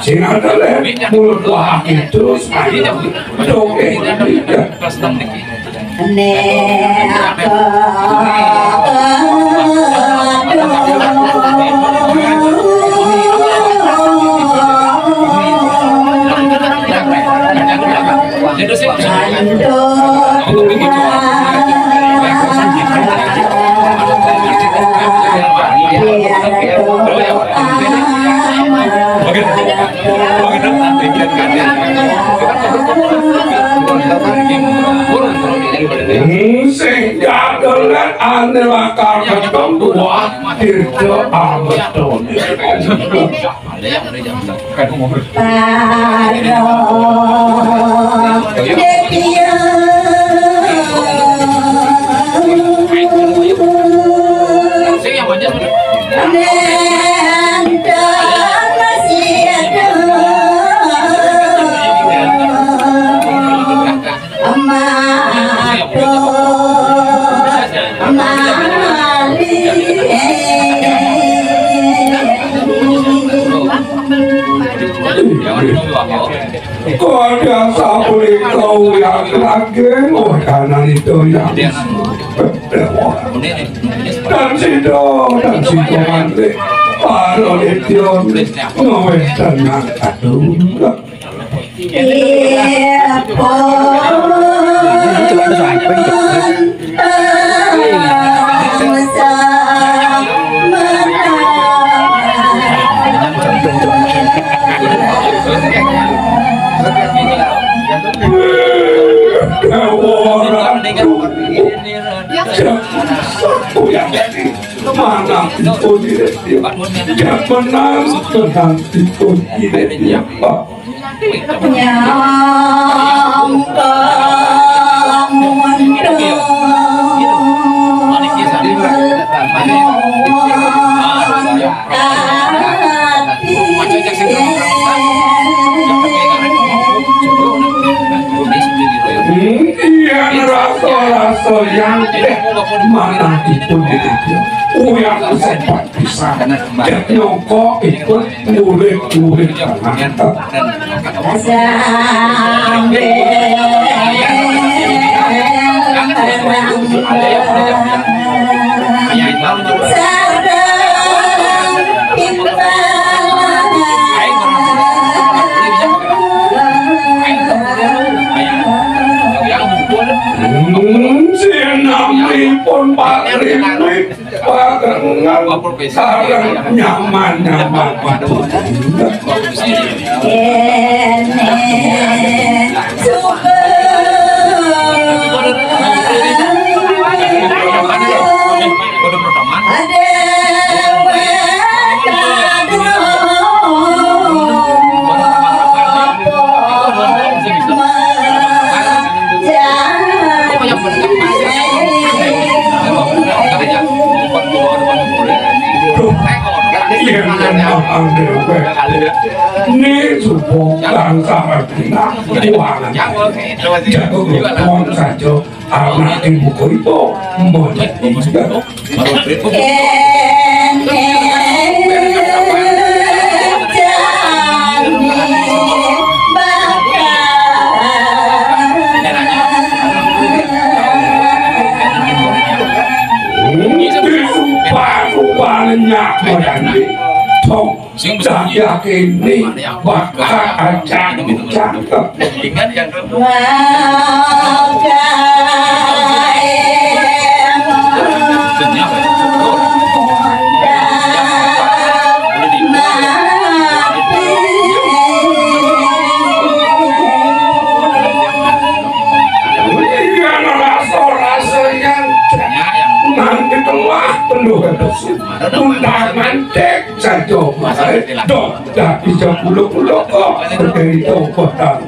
Sing adalah mulut wahid terus dongeng sehingga dengan adalah ketemu Tirta Ameton kau biasa boleh kau yang lagi makanan itu yang dan situ nanti kalau itu ngawet tenang aduh mana itu dia menang tentang itu dia rasa yang mana itu dia yang sempat bisa nyokok itu murid-murid pun paling sarang nyaman-nyaman ini supaya langkah kita keuangan jatuh saja anak ibu itu saya kini bakal aja cakep nanti telah penuh undangan dek saja dok tak bisa pulau-pulau kok berdiri kota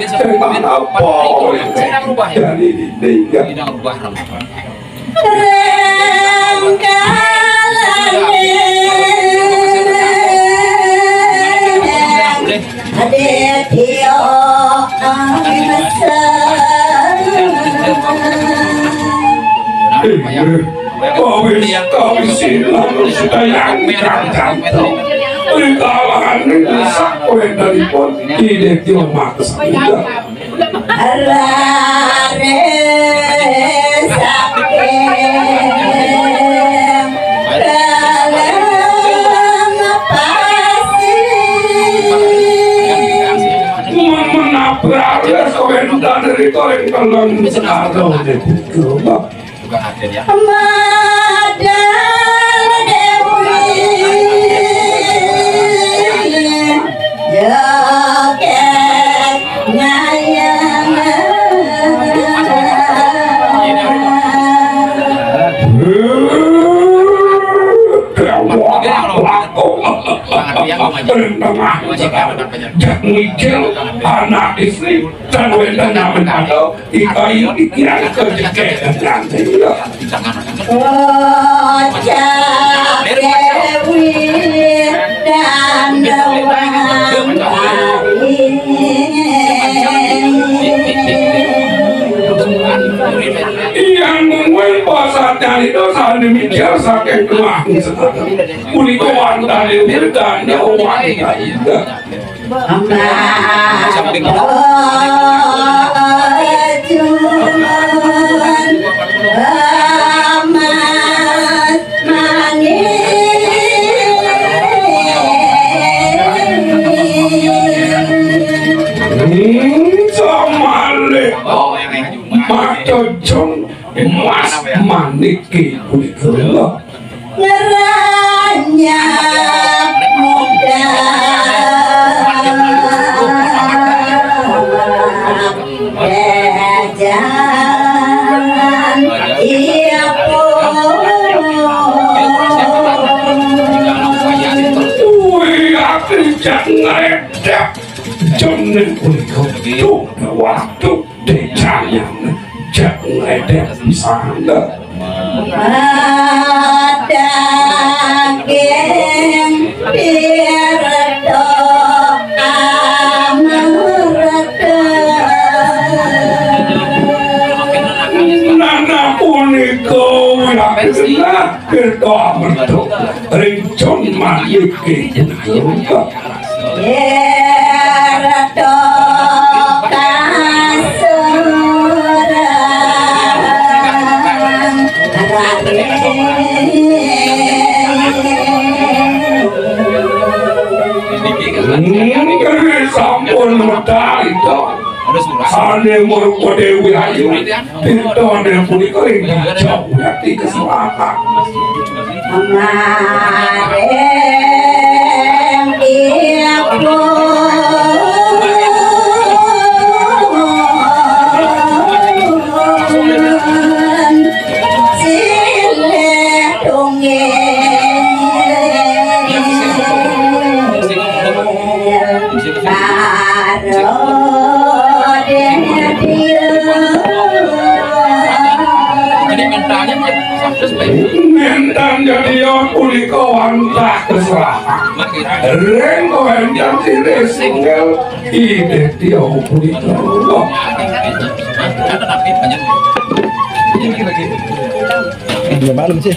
Emang apa dari ini Tidak ubah kau silang sedayang jantung di kalangan rusak dari pun tidak dimaksa menabrak komentar dari koreng kalau sekarang juga ada ya. anak istri dan wendanya menado ikai ikiran kejeketan nanti yang membuat pasatnya itu saat demikian saking kelang kulikuan dari dirganya wanita Macocong emas maniki kulikullah ngeranya muda ejan iya wih aku jangan edap jangan kulikullah waktu decanya jangan edap sana Madageng pirdo amarada nana punika wilakena pirdo amarada rencon mayike pirdo sampun medal itu ane murko dewi ayu itu ane punika ingkang jauh hati keselatan amareng iku Nentang jadi punika wantah keselatan rengko yang sini single ide tiau punika malam sih.